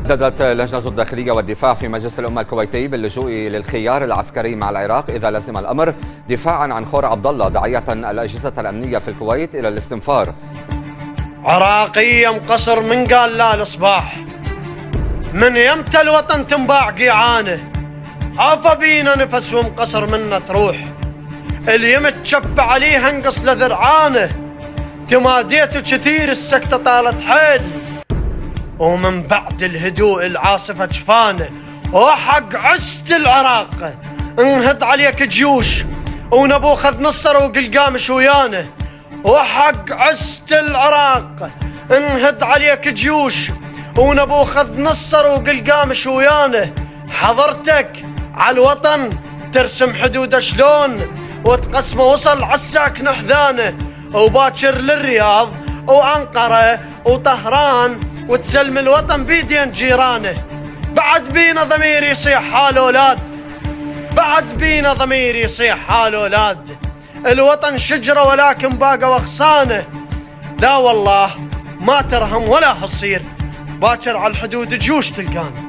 بدأت لجنة الداخلية والدفاع في مجلس الأمة الكويتي باللجوء للخيار العسكري مع العراق إذا لزم الأمر، دفاعا عن خور عبد الله، داعية الأجهزة الأمنية في الكويت إلى الاستنفار. عراقي مقصر من قال لا الصباح، من يمتى الوطن تنباع قيعانه، عافى بينا نفس ومقصر منا تروح، اليم تشف عليه انقص لذرعانه، تماديت كثير السكتة طالت حيل، ومن بعد الهدوء العاصفة جفانه، وحق عست العراق انهد عليك جيوش ونبوخذ نصر وقلقامش ويانه، وحق عست العراق انهد عليك جيوش ونبوخذ نصر وقلقامش ويانه، حضرتك على الوطن ترسم حدوده شلون وتقسمه وصل عالساكن حذانه، وباكر للرياض وأنقرة وطهران وتسلم الوطن بيدين جيرانه. بعد بينا ضمير يصيح حال اولاد، بعد بينا ضمير يصيح حال اولاد، الوطن شجرة ولكن باقى وخصانه، لا والله ما ترهم ولا هصير، باكر على الحدود جيوش تلقانا.